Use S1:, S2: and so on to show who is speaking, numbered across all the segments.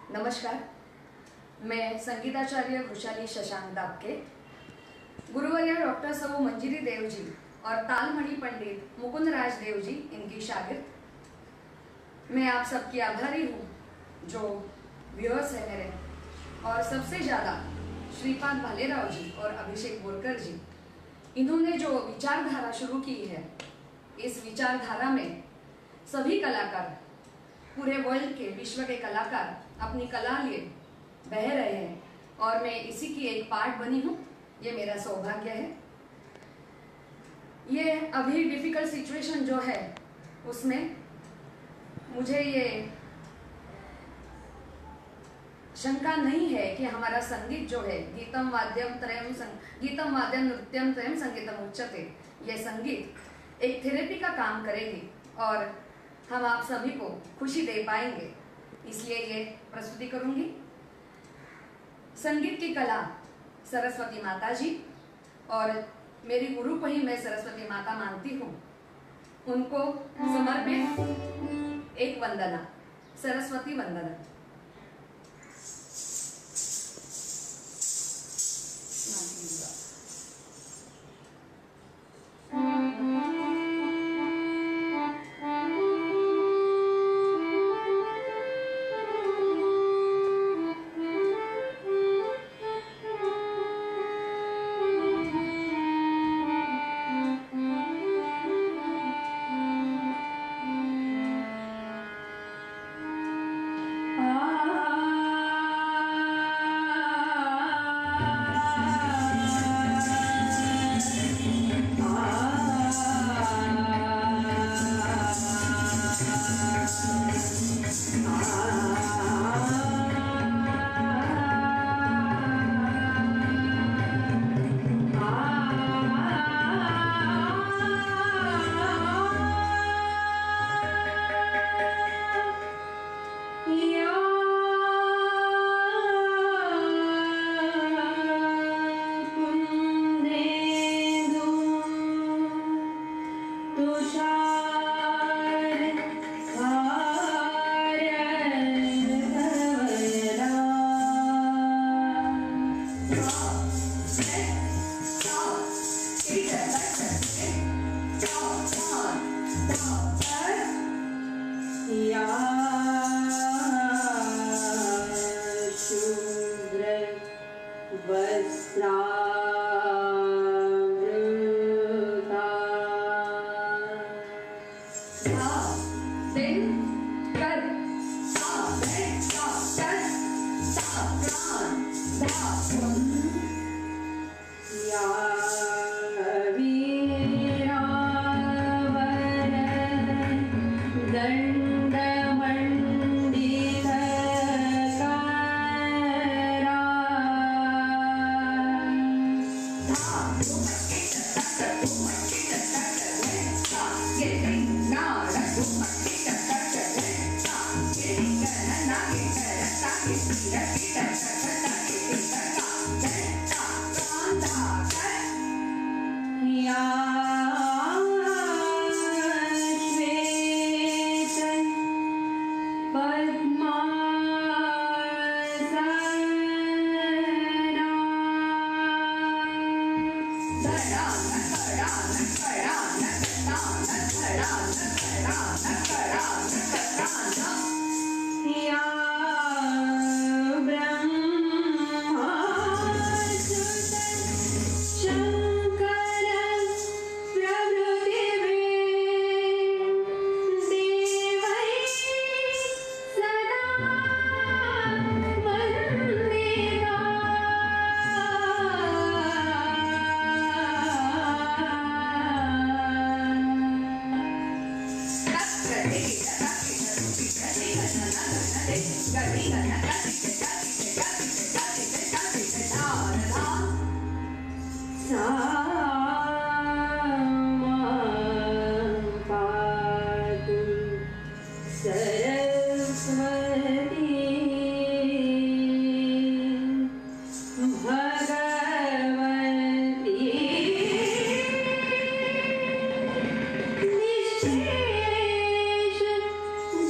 S1: नमस्कार, मैं संगीताचार्य वृषाली शशांक दाबके, गुरुवर्य डॉक्टर सौ मंजिरी देव जी और तालमणि पंडित मुकुंद राज देव जी इनकी शागिर्द। मैं आप सबकी आभारी हूँ जो व्यूअर्स है मेरे, और सबसे ज़्यादा श्रीपाद भालेराव जी और अभिषेक बोरकर जी, इन्होंने जो विचारधारा शुरू की है, इस विचारधारा में सभी कलाकार, पूरे वर्ल्ड के, विश्व के कलाकार अपनी कला लिए बह रहे हैं और मैं इसी की एक पार्ट बनी हूँ। ये मेरा सौभाग्य है। ये अभी डिफिकल्ट सिचुएशन जो है उसमें मुझे ये शंका नहीं है कि हमारा संगीत जो है गीतम वाद्यम नृत्यम त्रयम संगीतम उच्यते, ये संगीत एक थेरेपी का काम करेगी और हम आप सभी को खुशी दे पाएंगे, इसलिए ये प्रस्तुति करूंगी। संगीत की कला सरस्वती माता जी, और मेरी गुरु को ही मैं सरस्वती माता मानती हूँ, उनको समर्पित एक वंदना, सरस्वती वंदना।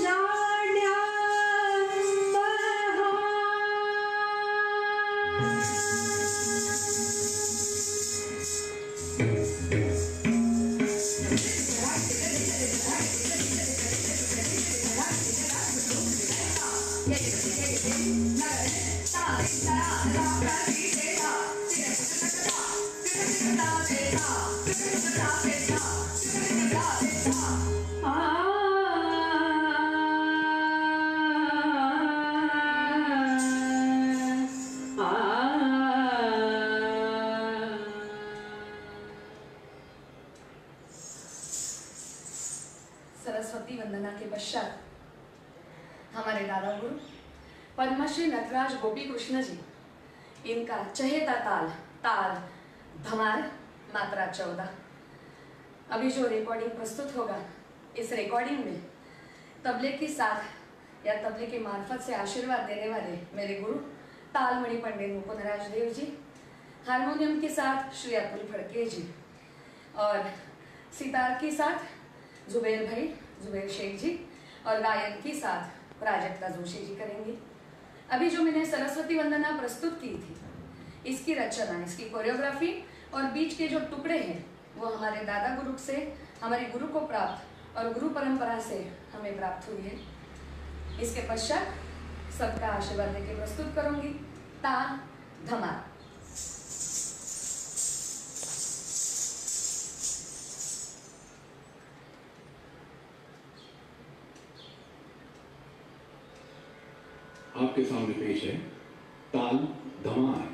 S2: जाड्या
S1: सरस्वती वंदना के पश्चात हमारे दादा गुरु पद्मश्री नटराज गोपी कृष्ण जी, इनका चहेता ताल ताल धमार मात्रा 14। अभी जो रिकॉर्डिंग प्रस्तुत होगा, इस रिकॉर्डिंग में तबले के साथ या तबले के मार्फत से आशीर्वाद देने वाले मेरे गुरु तालमणि पंडित मुकुंदराज देव जी, हारमोनियम के साथ श्री अतुल फड़के जी, और सितार के साथ जुबेर भाई जुबेर शेख जी, और गायन के साथ प्राजक्ता जोशी जी करेंगे। अभी जो मैंने सरस्वती वंदना प्रस्तुत की थी, इसकी रचना, इसकी कोरियोग्राफी और बीच के जो टुकड़े हैं वो हमारे दादा गुरु से, हमारे गुरु को प्राप्त और गुरु परंपरा से हमें प्राप्त हुई है। इसके पश्चात सबका आशीर्वाद लेके प्रस्तुत करूंगी ताल धमाल।
S2: आपके सामने पेश है ताल धमार।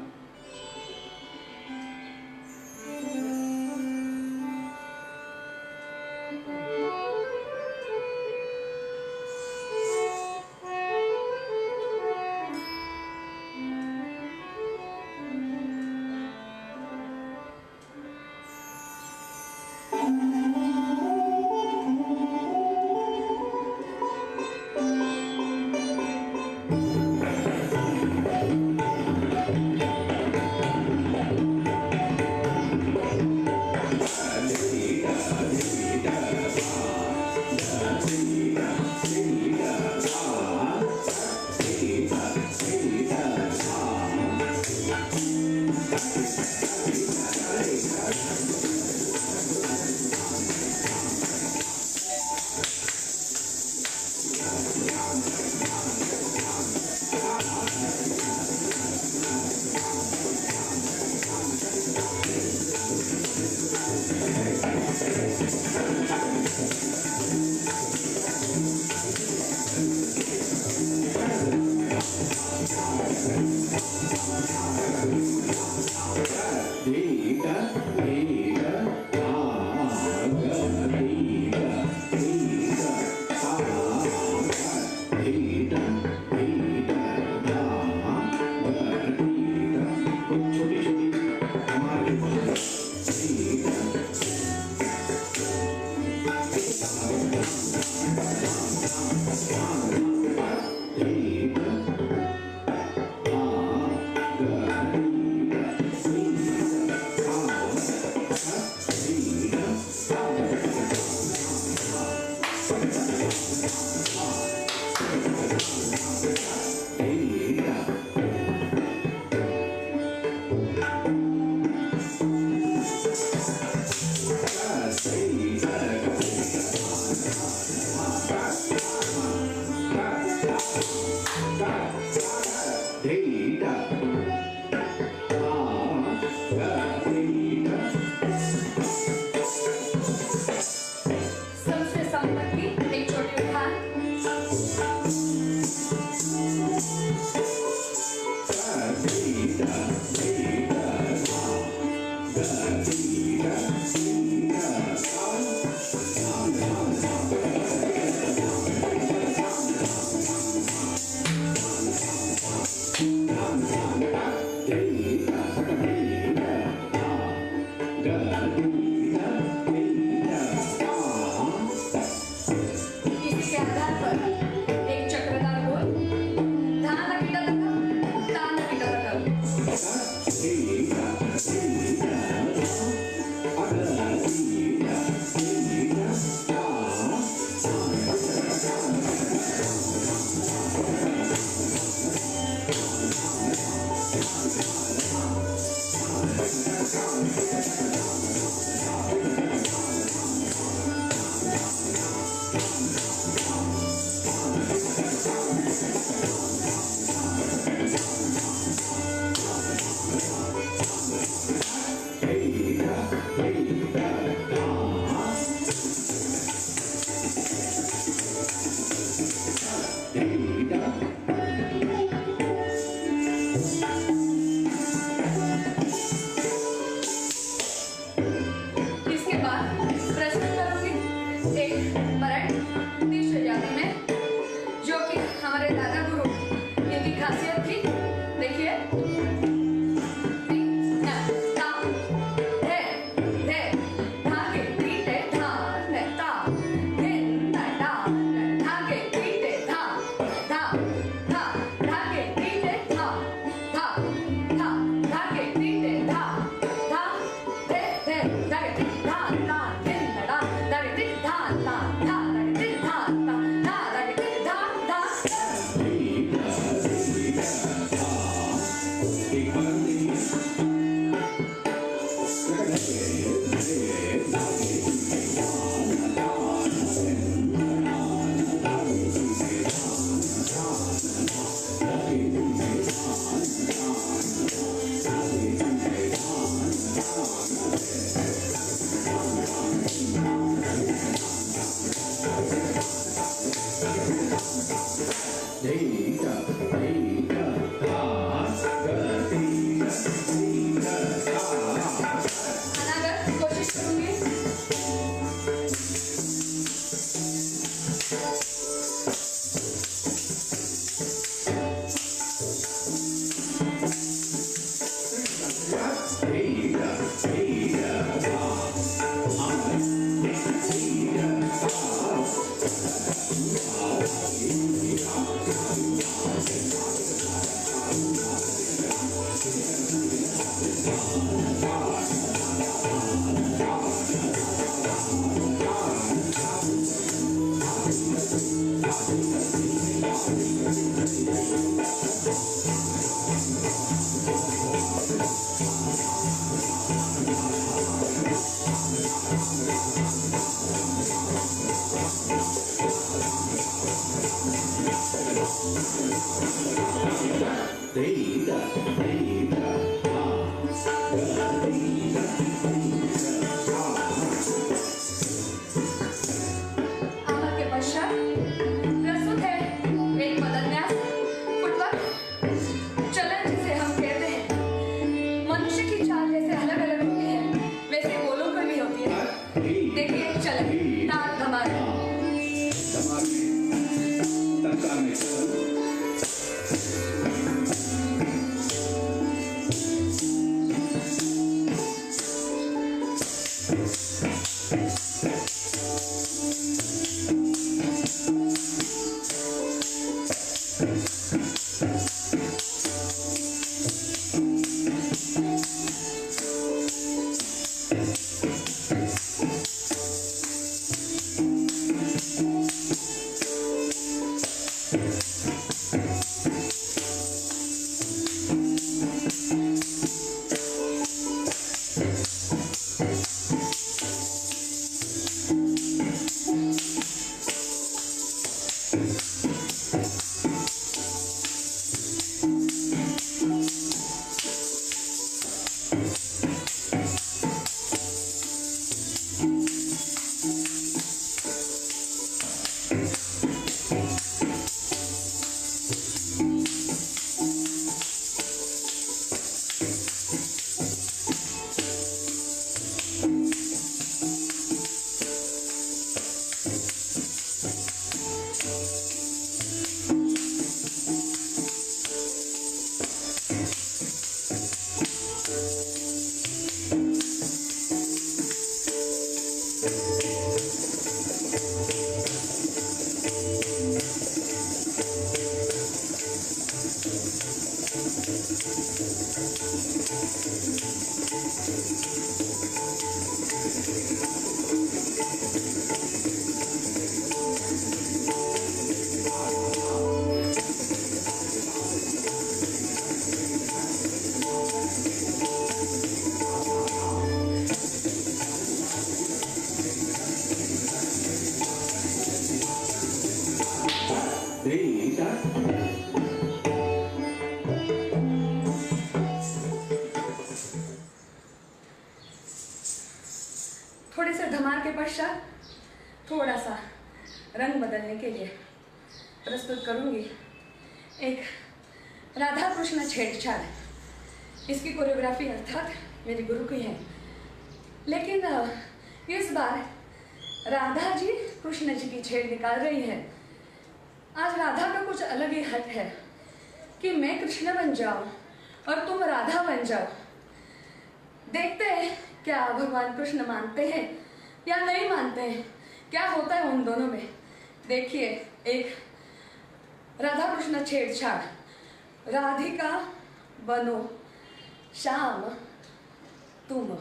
S1: इसके बाद प्रस्तुत करूंगी एक मरण तीसरे जाति में, जो कि हमारे दादा गुरु इनकी खासियत थी। देखिए, थोड़े से धमार के पश्चात थोड़ा सा रंग बदलने के लिए प्रस्तुत करूंगी एक राधा कृष्ण छेड़छाड़। इसकी कोरियोग्राफी अर्थात मेरे गुरु की है, लेकिन इस बार राधा जी कृष्ण जी की छेड़ निकाल रही है। आज राधा का कुछ अलग ही हट है कि मैं कृष्ण बन जाऊं और तुम राधा बन जाओ। देखते हैं क्या भगवान कृष्ण मानते हैं या नहीं मानते हैं, क्या होता है उन दोनों में। देखिए एक राधा कृष्ण छेड़छाड़। राधिका बनो श्याम तुम।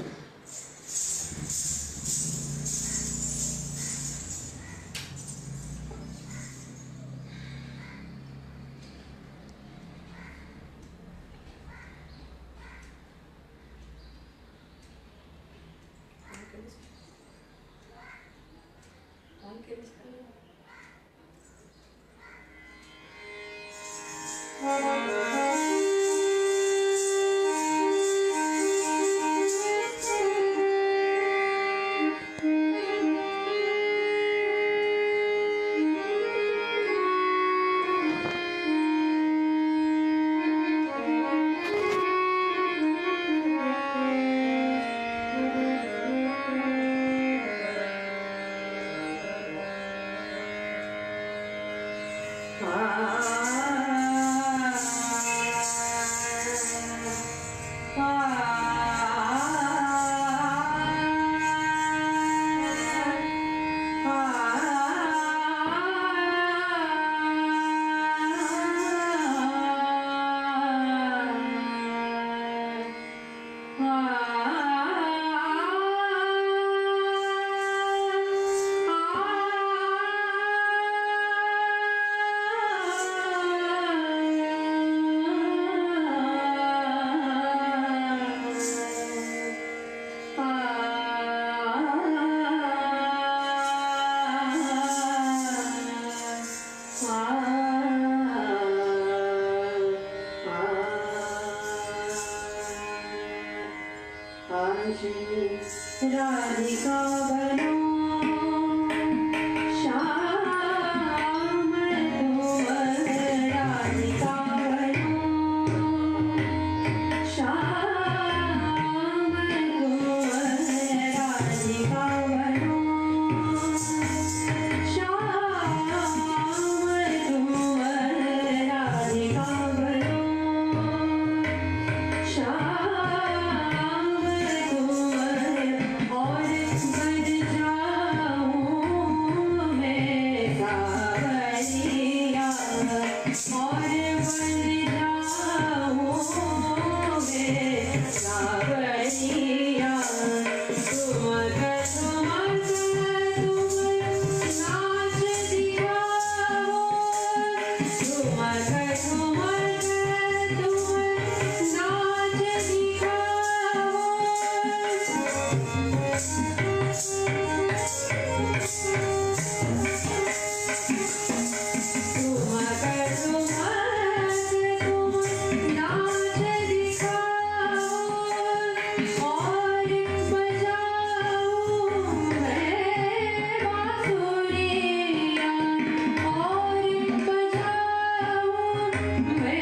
S3: राधिका बनो श्याम तुम, राधिका बनो श्याम तुम, राधिका बनो श्याम तुम, राधिका बनो श्याम और बन जाऊं मैं सावरिया, और बन जाऊं मैं सावरिया। तुम नाच दिखाओ, तुम नाच मैं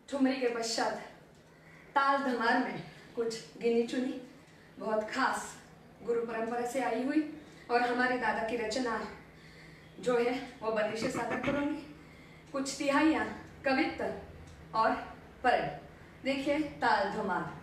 S1: ठुमरी के पश्चात ताल धमार में कुछ गिनी चुनी बहुत खास गुरु परंपरा से आई हुई और हमारे दादा की रचना जो है वो बंदिशें सादर करूंगी। कुछ तिहाइयाँ कवित्त और परेड। देखिए ताल धमार।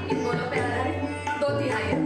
S1: इन बोलों पे आधारित 2 तिहाइयां।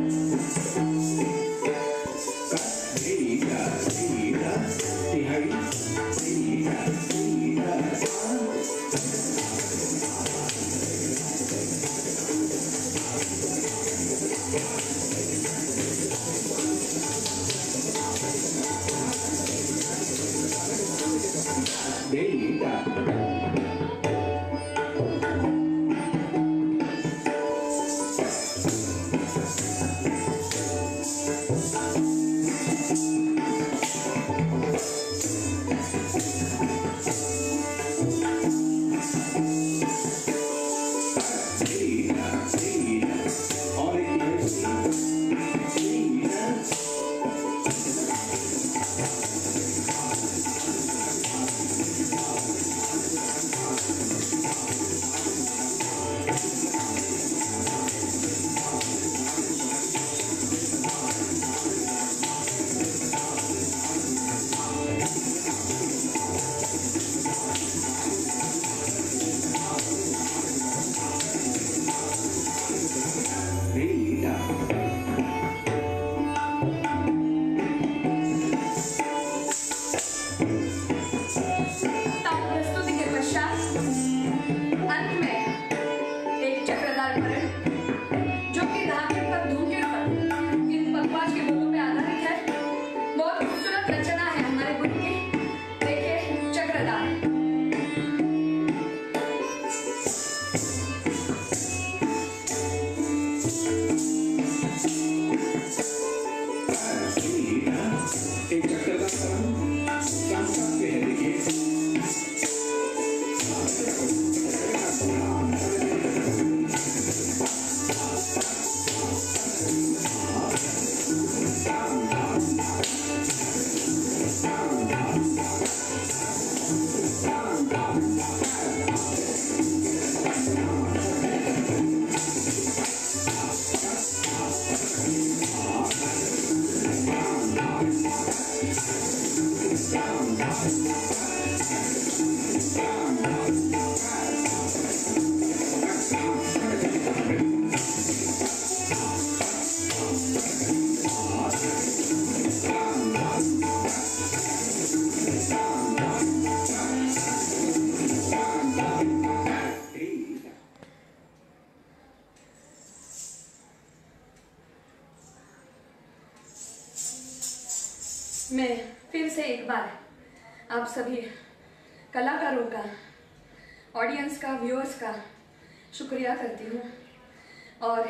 S1: मैं फिर से एक बार आप सभी कलाकारों का, ऑडियंस का, व्यूअर्स का शुक्रिया करती हूँ। और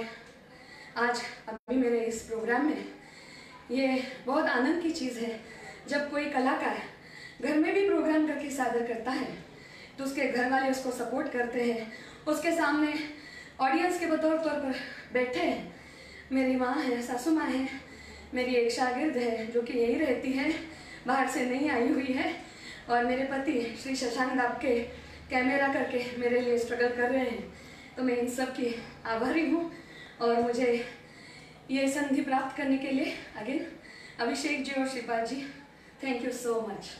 S1: आज अभी मेरे इस प्रोग्राम में ये बहुत आनंद की चीज़ है जब कोई कलाकार घर में भी प्रोग्राम करके सादर करता है तो उसके घर वाले उसको सपोर्ट करते हैं, उसके सामने ऑडियंस के तौर पर बैठे हैं। मेरी माँ है, सासू माँ है, मेरी एक शागिर्द है जो कि यहीं रहती है, बाहर से नहीं आई हुई है, और मेरे पति श्री शशांक दाबके कैमरा करके मेरे लिए स्ट्रगल कर रहे हैं। तो मैं इन सब की आभारी हूँ और मुझे ये संधि प्राप्त करने के लिए अगेन अभिषेक जी और श्रीपाद जी, थैंक यू सो मच।